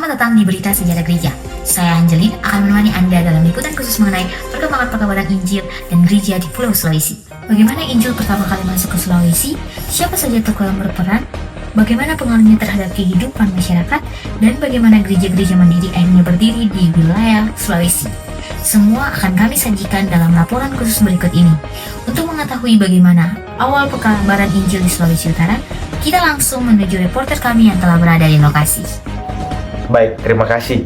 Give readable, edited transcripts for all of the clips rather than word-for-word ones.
Selamat datang di Berita Sejarah Gereja. Saya Angelin akan menemani Anda dalam liputan khusus mengenai perkembangan perkabaran Injil dan gereja di Pulau Sulawesi. Bagaimana Injil pertama kali masuk ke Sulawesi, siapa saja tokoh yang berperan, bagaimana pengaruhnya terhadap kehidupan masyarakat, dan bagaimana gereja-gereja mandiri akhirnya berdiri di wilayah Sulawesi. Semua akan kami sajikan dalam laporan khusus berikut ini. Untuk mengetahui bagaimana awal perkabaran Injil di Sulawesi Utara, kita langsung menuju reporter kami yang telah berada di lokasi. Baik, terima kasih.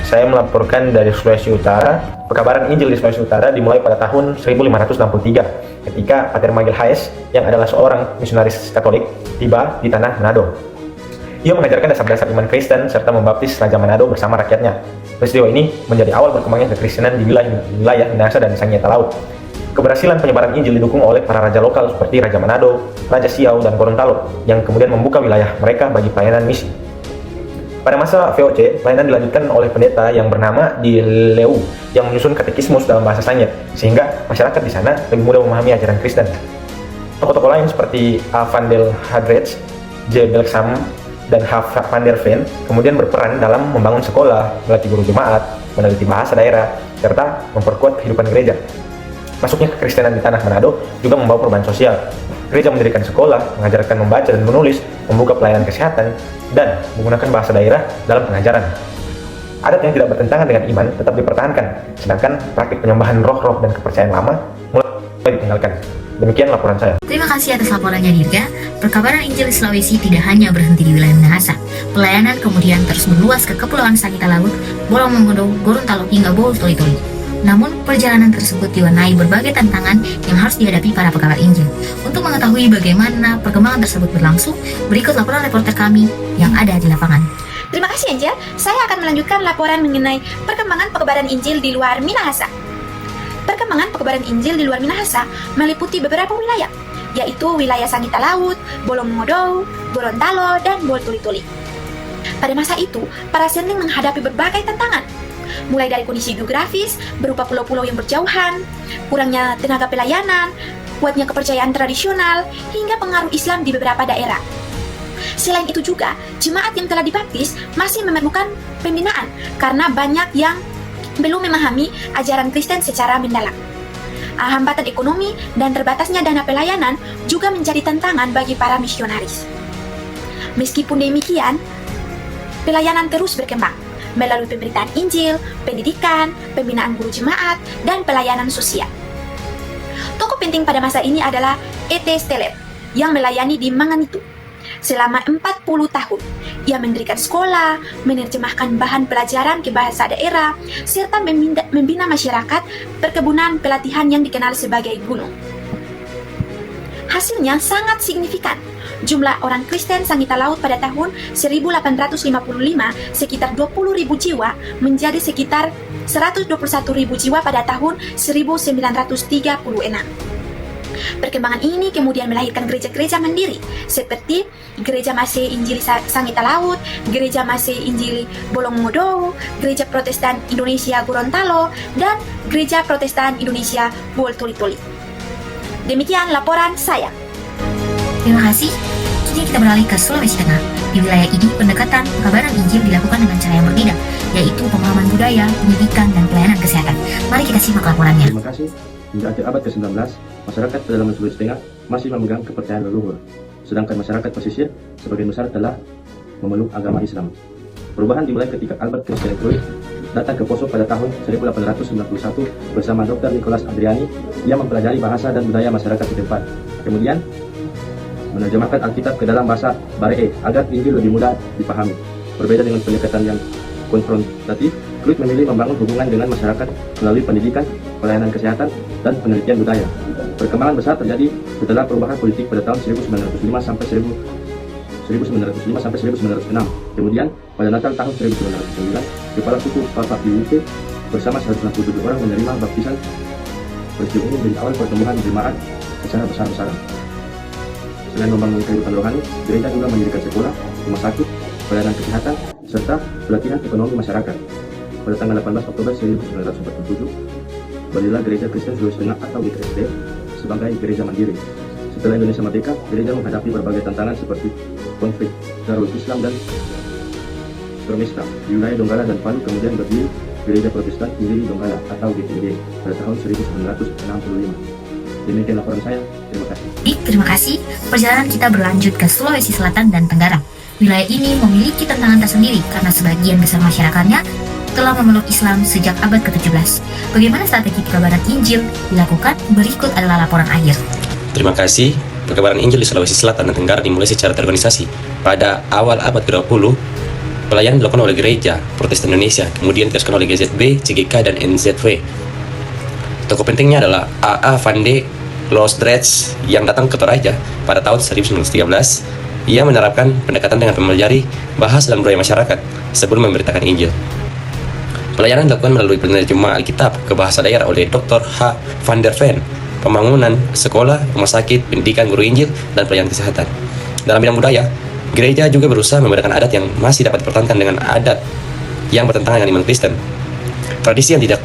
Saya melaporkan dari Sulawesi Utara. Perkabaran Injil di Sulawesi Utara dimulai pada tahun 1563 ketika Pater Magil Hayes yang adalah seorang misionaris Katolik tiba di tanah Manado. Ia mengajarkan dasar-dasar iman Kristen serta membaptis Raja Manado bersama rakyatnya. Peristiwa ini menjadi awal berkembangnya kekristenan di wilayah Minahasa dan Sangieta Laut. Keberhasilan penyebaran Injil didukung oleh para raja lokal seperti Raja Manado, Raja Siau, dan Gorontalo yang kemudian membuka wilayah mereka bagi pelayanan misi. Pada masa VOC, pelayanan dilanjutkan oleh pendeta yang bernama Di Leu yang menyusun katekismus dalam bahasa Sangiet, sehingga masyarakat di sana lebih mudah memahami ajaran Kristen. Tokoh-tokoh lain seperti A. van der Hadrets, J. Belksam, dan H. van der Ven kemudian berperan dalam membangun sekolah, melatih guru jemaat, meneliti bahasa daerah, serta memperkuat kehidupan gereja. Masuknya kekristenan di tanah Manado juga membawa perubahan sosial. Gereja mendirikan sekolah, mengajarkan membaca dan menulis, membuka pelayanan kesehatan, dan menggunakan bahasa daerah dalam pengajaran. Adat yang tidak bertentangan dengan iman tetap dipertahankan, sedangkan praktik penyembahan roh-roh dan kepercayaan lama mulai ditinggalkan. Demikian laporan saya. Terima kasih atas laporannya, Dirga. Perkabaran Injil di Sulawesi tidak hanya berhenti di wilayah Minahasa. Pelayanan kemudian terus meluas ke Kepulauan Sangieta Laut, Bolong-Mongondo, Gorontalo, hingga Bou Toli-Toli. Namun, perjalanan tersebut diwarnai berbagai tantangan yang harus dihadapi para pekabar Injil. Untuk mengetahui bagaimana perkembangan tersebut berlangsung, berikut laporan reporter kami yang ada di lapangan. Terima kasih Angel, saya akan melanjutkan laporan mengenai perkembangan perkabaran Injil di luar Minahasa. Perkembangan perkabaran Injil di luar Minahasa meliputi beberapa wilayah, yaitu wilayah Sangieta Laut, Bolong-Mongondo, Gorontalo, dan Bou Toli-Toli. Pada masa itu, para sending menghadapi berbagai tantangan, mulai dari kondisi geografis berupa pulau-pulau yang berjauhan, kurangnya tenaga pelayanan, kuatnya kepercayaan tradisional, hingga pengaruh Islam di beberapa daerah. Selain itu juga, jemaat yang telah dibaptis masih memerlukan pembinaan karena banyak yang belum memahami ajaran Kristen secara mendalam. Hambatan ekonomi dan terbatasnya dana pelayanan juga menjadi tantangan bagi para misionaris. Meskipun demikian, pelayanan terus berkembang melalui pemberitaan Injil, pendidikan, pembinaan guru jemaat, dan pelayanan sosial. Tokoh penting pada masa ini adalah E.T. Steller yang melayani di Manganitu selama 40 tahun. Ia mendirikan sekolah, menerjemahkan bahan pelajaran ke bahasa daerah, serta membina masyarakat perkebunan pelatihan yang dikenal sebagai gunung. Hasilnya sangat signifikan. Jumlah orang Kristen Sangieta Laut pada tahun 1855 sekitar 20.000 jiwa menjadi sekitar 121.000 jiwa pada tahun 1936. Perkembangan ini kemudian melahirkan gereja-gereja mandiri seperti Gereja Masih Injili Sangieta Laut, Gereja Masih Injili Bolong-Mongondo, Gereja Protestan Indonesia Gorontalo, dan Gereja Protestan Indonesia Bou Toli-Toli. Demikian laporan saya. Terima kasih. Kini kita beralih ke Sulawesi Tengah. Di wilayah ini, pendekatan perkabaran Injil dilakukan dengan cara yang berbeda, yaitu pemahaman budaya, pendidikan, dan pelayanan kesehatan. Mari kita simak laporannya. Terima kasih. Hingga akhir abad ke-19, masyarakat pedalaman Sulawesi Tengah masih memegang kepercayaan leluhur, sedangkan masyarakat pesisir sebagian besar telah memeluk agama Islam. Perubahan dimulai ketika Albert Christian Cruyff datang ke Poso pada tahun 1891 bersama Dr. Nicholas Adriani. Ia mempelajari bahasa dan budaya masyarakat setempat. Kemudian menerjemahkan Alkitab ke dalam bahasa Baree agar Injil lebih mudah dipahami. Berbeda dengan pendekatan yang konfrontatif, Cruyff memilih membangun hubungan dengan masyarakat melalui pendidikan, pelayanan kesehatan, dan penelitian budaya. Perkembangan besar terjadi setelah perubahan politik pada tahun 1905 sampai 1906. Kemudian pada Natal tahun 1909, kepala suku Papak Diwuke bersama 167 orang menerima baptisan. Peristiwa ini menjadi awal pertumbuhan jemaat secara besar-besaran. Selain membangun kehidupan rohani, gereja juga mendirikan sekolah, rumah sakit, pelayanan kesehatan, serta pelatihan ekonomi masyarakat. Pada tanggal 18 Oktober 1947, berdirilah Gereja Kristen Sulawesi Tengah atau GKST sebagai gereja mandiri. Setelah Indonesia merdeka, gereja menghadapi berbagai tantangan seperti konflik Darul Islam dan ekstrem Islam. Di wilayah Donggala dan Palu kemudian berdiri Gereja Protestan Injili Donggala atau GPID pada tahun 1965. Demikian laporan saya, terima kasih. Terima kasih. Perjalanan kita berlanjut ke Sulawesi Selatan dan Tenggara. Wilayah ini memiliki tantangan tersendiri karena sebagian besar masyarakatnya telah memeluk Islam sejak abad ke-17. Bagaimana strategi perkabaran Injil dilakukan? Berikut adalah laporan akhir. Terima kasih. Perkabaran Injil di Sulawesi Selatan dan Tenggara dimulai secara terorganisasi. Pada awal abad ke-20, pelayanan dilakukan oleh Gereja Protestan Indonesia, kemudian diteruskan oleh GZB, CGK, dan NZV. Tokoh pentingnya adalah A.A. van de Loosdrecht yang datang ke Toraja pada tahun 1913. Ia menerapkan pendekatan dengan mempelajari bahasa dan budaya masyarakat sebelum memberitakan Injil. Pelayanan dilakukan melalui penerjemah Alkitab ke bahasa daerah oleh Dr. H. van der Ven, pembangunan sekolah, rumah sakit, pendidikan guru Injil, dan pelayanan kesehatan. Dalam bidang budaya, gereja juga berusaha membedakan adat yang masih dapat dipertahankan dengan adat yang bertentangan dengan iman Kristen. Tradisi yang tidak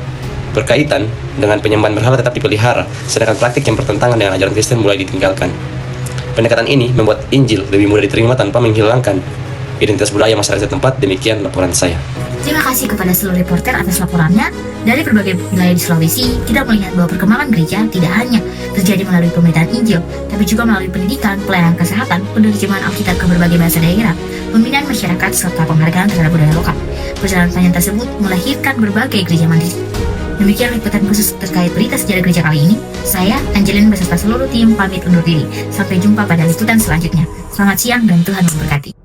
berkaitan dengan penyembahan berhala tetap dipelihara, sedangkan praktik yang bertentangan dengan ajaran Kristen mulai ditinggalkan. Pendekatan ini membuat Injil lebih mudah diterima tanpa menghilangkan identitas budaya masyarakat setempat. Demikian laporan saya. Terima kasih kepada seluruh reporter atas laporannya. Dari berbagai wilayah di Sulawesi, kita melihat bahwa perkembangan gereja tidak hanya terjadi melalui pemberitaan Injil, tapi juga melalui pendidikan, pelayanan kesehatan, penerjemahan Alkitab ke berbagai bahasa daerah, pembinaan masyarakat, serta penghargaan terhadap budaya lokal. Perjalanan panjang tersebut melahirkan berbagai gereja mandiri. Demikian liputan khusus terkait berita sejarah gereja kali ini. Saya, Angelin, beserta seluruh tim pamit undur diri. Sampai jumpa pada liputan selanjutnya. Selamat siang dan Tuhan memberkati.